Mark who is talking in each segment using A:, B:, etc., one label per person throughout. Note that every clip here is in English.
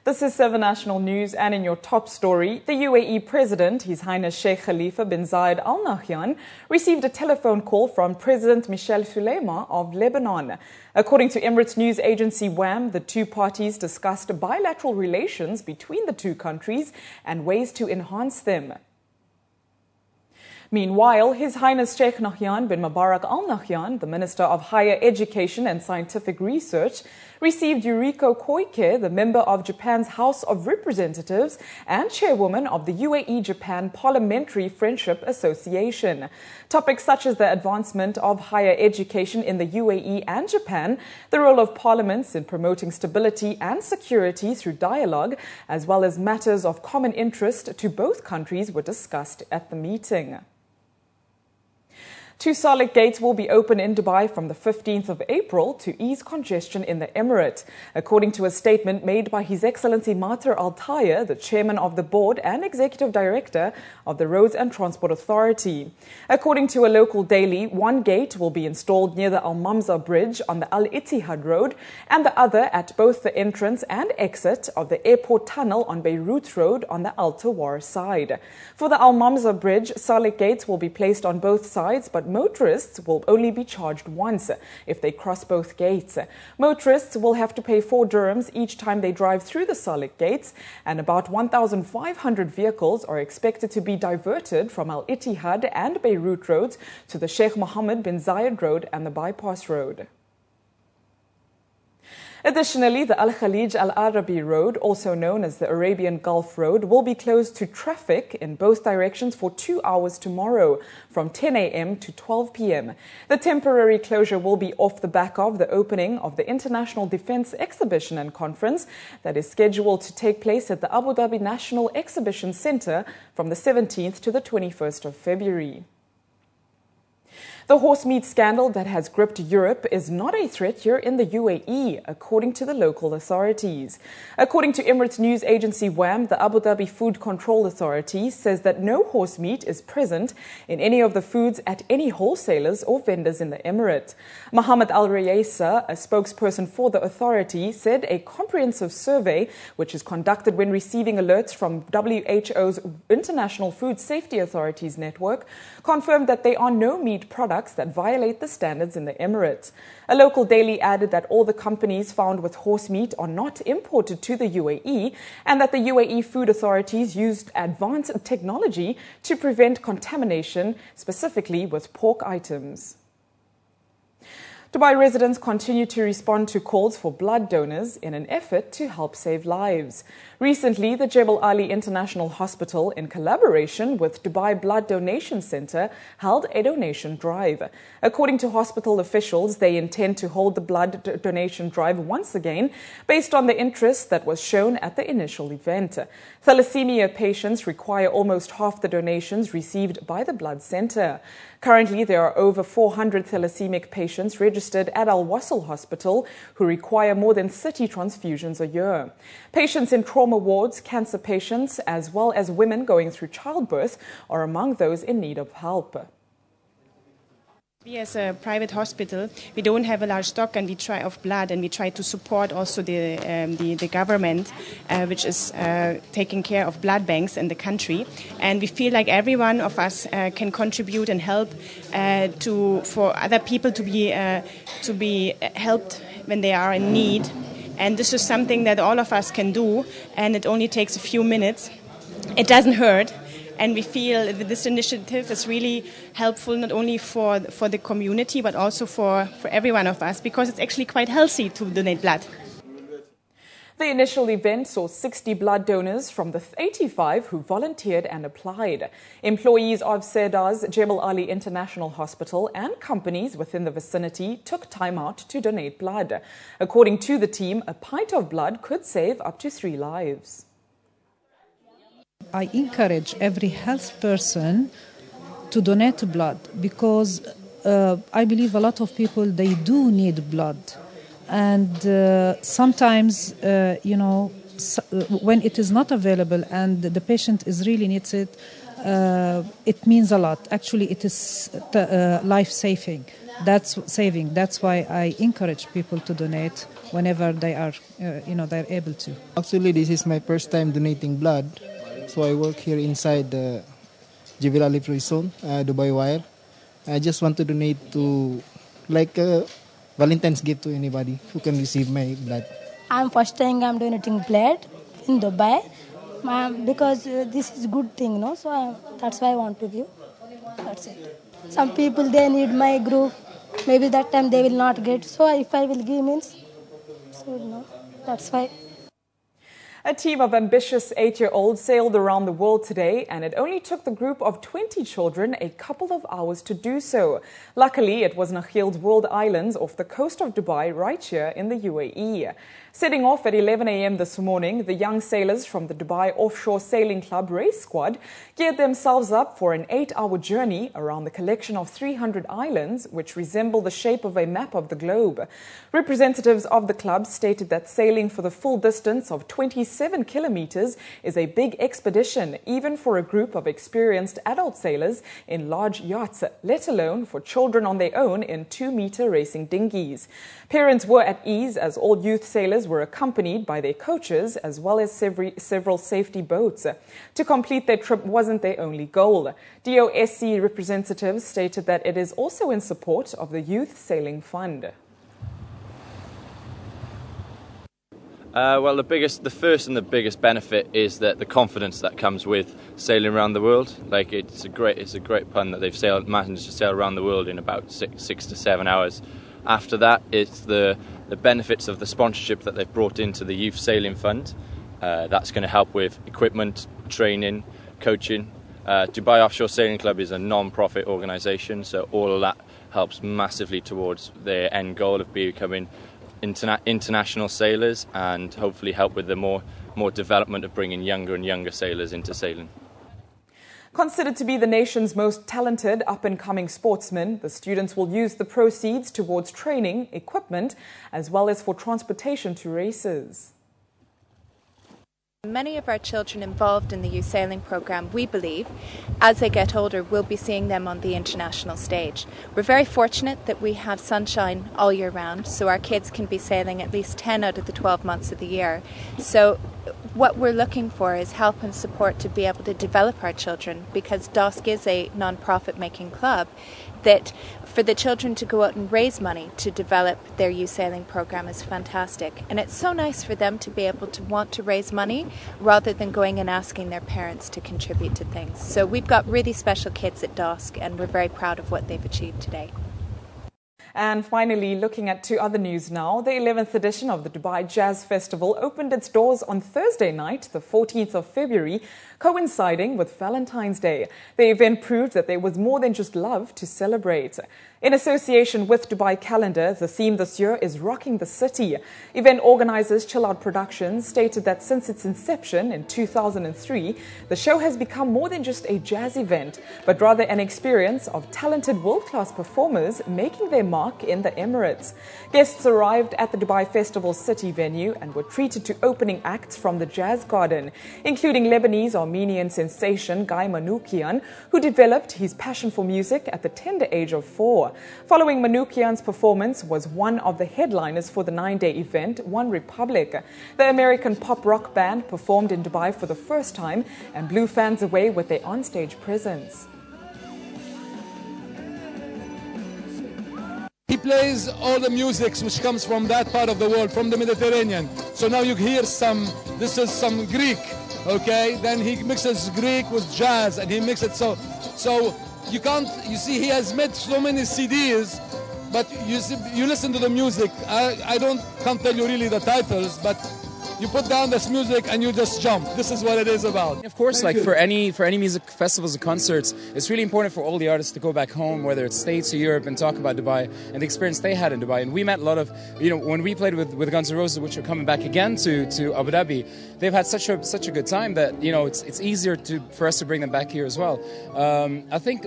A: This is 7 National News, and in your top story, the UAE President, His Highness Sheikh Khalifa bin Zayed Al Nahyan, received a telephone call from President Michel Souleyman of Lebanon. According to Emirates news agency WAM, the two parties discussed bilateral relations between the two countries and ways to enhance them. Meanwhile, His Highness Sheikh Nahyan bin Mubarak Al Nahyan, the Minister of Higher Education and Scientific Research, received Yuriko Koike, the member of Japan's House of Representatives and chairwoman of the UAE-Japan Parliamentary Friendship Association. Topics such as the advancement of higher education in the UAE and Japan, the role of parliaments in promoting stability and security through dialogue, as well as matters of common interest to both countries were discussed at the meeting. 2 Salik gates will be open in Dubai from the 15th of April to ease congestion in the Emirate. According to a statement made by His Excellency Mater Al Taya, the chairman of the board and executive director of the Roads and Transport Authority. According to a local daily, 1 gate will be installed near the Al Mamza Bridge on the Al Ittihad Road and the other at both the entrance and exit of the airport tunnel on Beirut Road on the Al Tawar side. For the Al Mamza Bridge, Salik gates will be placed on both sides, but motorists will only be charged once if they cross both gates. Motorists will have to pay 4 dirhams each time they drive through the Salik gates, and about 1,500 vehicles are expected to be diverted from Al Ittihad and Beirut roads to the Sheikh Mohammed bin Zayed Road and the Bypass Road. Additionally, the Al Khalij Al Arabi Road, also known as the Arabian Gulf Road, will be closed to traffic in both directions for 2 hours tomorrow, from 10 a.m. to 12 p.m. The temporary closure will be off the back of the opening of the International Defence Exhibition and Conference that is scheduled to take place at the Abu Dhabi National Exhibition Centre from the 17th to the 21st of February. The horsemeat scandal that has gripped Europe is not a threat here in the UAE, according to the local authorities. According to Emirates news agency WAM, the Abu Dhabi Food Control Authority says that no horsemeat is present in any of the foods at any wholesalers or vendors in the Emirate. Mohammed Al-Rayasa, a spokesperson for the authority, said a comprehensive survey, which is conducted when receiving alerts from WHO's International Food Safety Authorities network, confirmed that there are no meat products that violate the standards in the Emirates. A local daily added that all the companies found with horse meat are not imported to the UAE and that the UAE food authorities used advanced technology to prevent contamination, specifically with pork items. Dubai residents continue to respond to calls for blood donors in an effort to help save lives. Recently, the Jebel Ali International Hospital, in collaboration with Dubai Blood Donation Centre, held a donation drive. According to hospital officials, they intend to hold the blood donation drive once again based on the interest that was shown at the initial event. Thalassemia patients require almost half the donations received by the blood centre. Currently, there are over 400 thalassaemic patients registered at Al Wasl Hospital who require more than 30 transfusions a year. Patients in trauma wards, cancer patients, as well as women going through childbirth are among those in need of help.
B: We as a private hospital, we don't have a large stock and we try of blood, and we try to support also the government, which is taking care of blood banks in the country. And we feel like every one of us can contribute and help for other people to be helped when they are in need. And this is something that all of us can do, and it only takes a few minutes. It doesn't hurt. And we feel that this initiative is really helpful not only for the community, but also for every one of us, because it's actually quite healthy to donate blood.
A: The initial event saw 60 blood donors from the 85 who volunteered and applied. Employees of Seda's Jebel Ali International Hospital and companies within the vicinity took time out to donate blood. According to the team, a pint of blood could save up to 3 lives.
C: I encourage every health person to donate blood because I believe a lot of people, they do need blood. And sometimes, when it is not available and the patient really needs it, it means a lot. Actually, it is life-saving. That's saving. That's why I encourage people to donate whenever they are, they're able to.
D: Actually, this is my first time donating blood. So I work here inside the Juvenile Free Zone, Dubai Wire. I just want to donate to, like a Valentine's gift to anybody who can receive my blood.
E: I'm first time I'm donating blood in Dubai because this is good thing, no? So that's why I want to give. That's it. Some people, they need my group. Maybe that time they will not get. So if I will give means, so no, that's why.
A: A team of ambitious 8-year-olds sailed around the world today, and it only took the group of 20 children a couple of hours to do so. Luckily, it was Nakhil's World Islands off the coast of Dubai, right here in the UAE. Setting off at 11 a.m. this morning, the young sailors from the Dubai Offshore Sailing Club race squad geared themselves up for an 8-hour journey around the collection of 300 islands, which resemble the shape of a map of the globe. Representatives of the club stated that sailing for the full distance of 27 kilometers is a big expedition, even for a group of experienced adult sailors in large yachts, let alone for children on their own in 2-meter racing dinghies. Parents were at ease as all youth sailors were accompanied by their coaches as well as several safety boats. To complete their trip wasn't their only goal. DOSC representatives stated that it is also in support of the Youth Sailing Fund.
F: Well, the first and the biggest benefit is that the confidence that comes with sailing around the world. Like it's a great pun that they've managed to sail around the world in about six to 7 hours. After that, it's the benefits of the sponsorship that they've brought into the Youth Sailing Fund. That's going to help with equipment, training, coaching. Dubai Offshore Sailing Club is a non-profit organisation, so all of that helps massively towards their end goal of becoming international sailors, and hopefully help with the more development of bringing younger and younger sailors into sailing.
A: Considered to be the nation's most talented up-and-coming sportsmen, the students will use the proceeds towards training, equipment, as well as for transportation to races.
G: Many of our children involved in the youth sailing programme, we believe, as they get older, we'll be seeing them on the international stage. We're very fortunate that we have sunshine all year round, so our kids can be sailing at least 10 out of the 12 months of the year. So what we're looking for is help and support to be able to develop our children, because DOSC is a non-profit making club, that for the children to go out and raise money to develop their youth sailing program is fantastic. And it's so nice for them to be able to want to raise money rather than going and asking their parents to contribute to things. So we've got really special kids at DOSC, and we're very proud of what they've achieved today.
A: And finally, looking at 2 other news now, the 11th edition of the Dubai Jazz Festival opened its doors on Thursday night, the 14th of February, coinciding with Valentine's Day. The event proved that there was more than just love to celebrate. In association with Dubai Calendar, the theme this year is Rocking the City. Event organizers Chill Out Productions stated that since its inception in 2003, the show has become more than just a jazz event, but rather an experience of talented world-class performers making their mark in the Emirates. Guests arrived at the Dubai Festival City venue and were treated to opening acts from the Jazz Garden, including Lebanese-Armenian sensation Guy Manoukian, who developed his passion for music at the tender age of 4. Following Manoukian's performance was one of the headliners for the 9-day event, One Republic. The American pop rock band performed in Dubai for the first time and blew fans away with their onstage presence.
H: He plays all the music which comes from that part of the world, from the Mediterranean. So now you hear this is some Greek, okay? Then he mixes Greek with jazz, and he mixes it so you see, he has made so many CDs, but you listen to the music. I can't tell you really the titles, but you put down this music and you just jump. This is what it is about.
I: Of course, for any music festivals and concerts, it's really important for all the artists to go back home, whether it's States or Europe, and talk about Dubai and the experience they had in Dubai. And we met a lot of, when we played with Guns N' Roses, which are coming back again to Abu Dhabi, they've had such a good time that it's easier for us to bring them back here as well. I think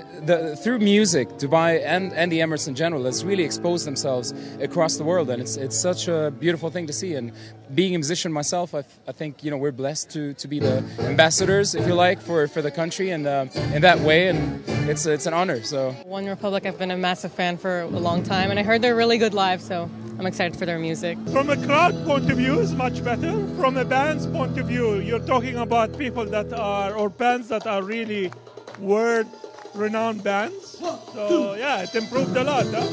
I: through music, Dubai and the Emirates in general has really exposed themselves across the world, and it's such a beautiful thing to see. And being a musician myself, I think we're blessed to be the ambassadors, if you like, for the country, and in that way. And it's an honor. So
J: One Republic, I've been a massive fan for a long time, and I heard they're really good live, so I'm excited for their music.
K: From a crowd point of view, it's much better. From a band's point of view, you're talking about people that are, or bands that are really world-renowned bands. So yeah, it improved a lot. Huh?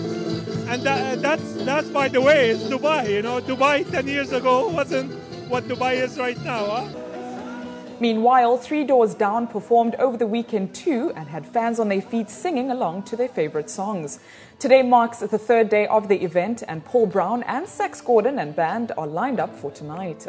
K: And that's by the way, is Dubai. You know, Dubai 10 years ago wasn't what Dubai is right now. Huh?
A: Meanwhile, Three Doors Down performed over the weekend too and had fans on their feet singing along to their favorite songs. Today marks the third day of the event, and Paul Brown and Sax Gordon and band are lined up for tonight.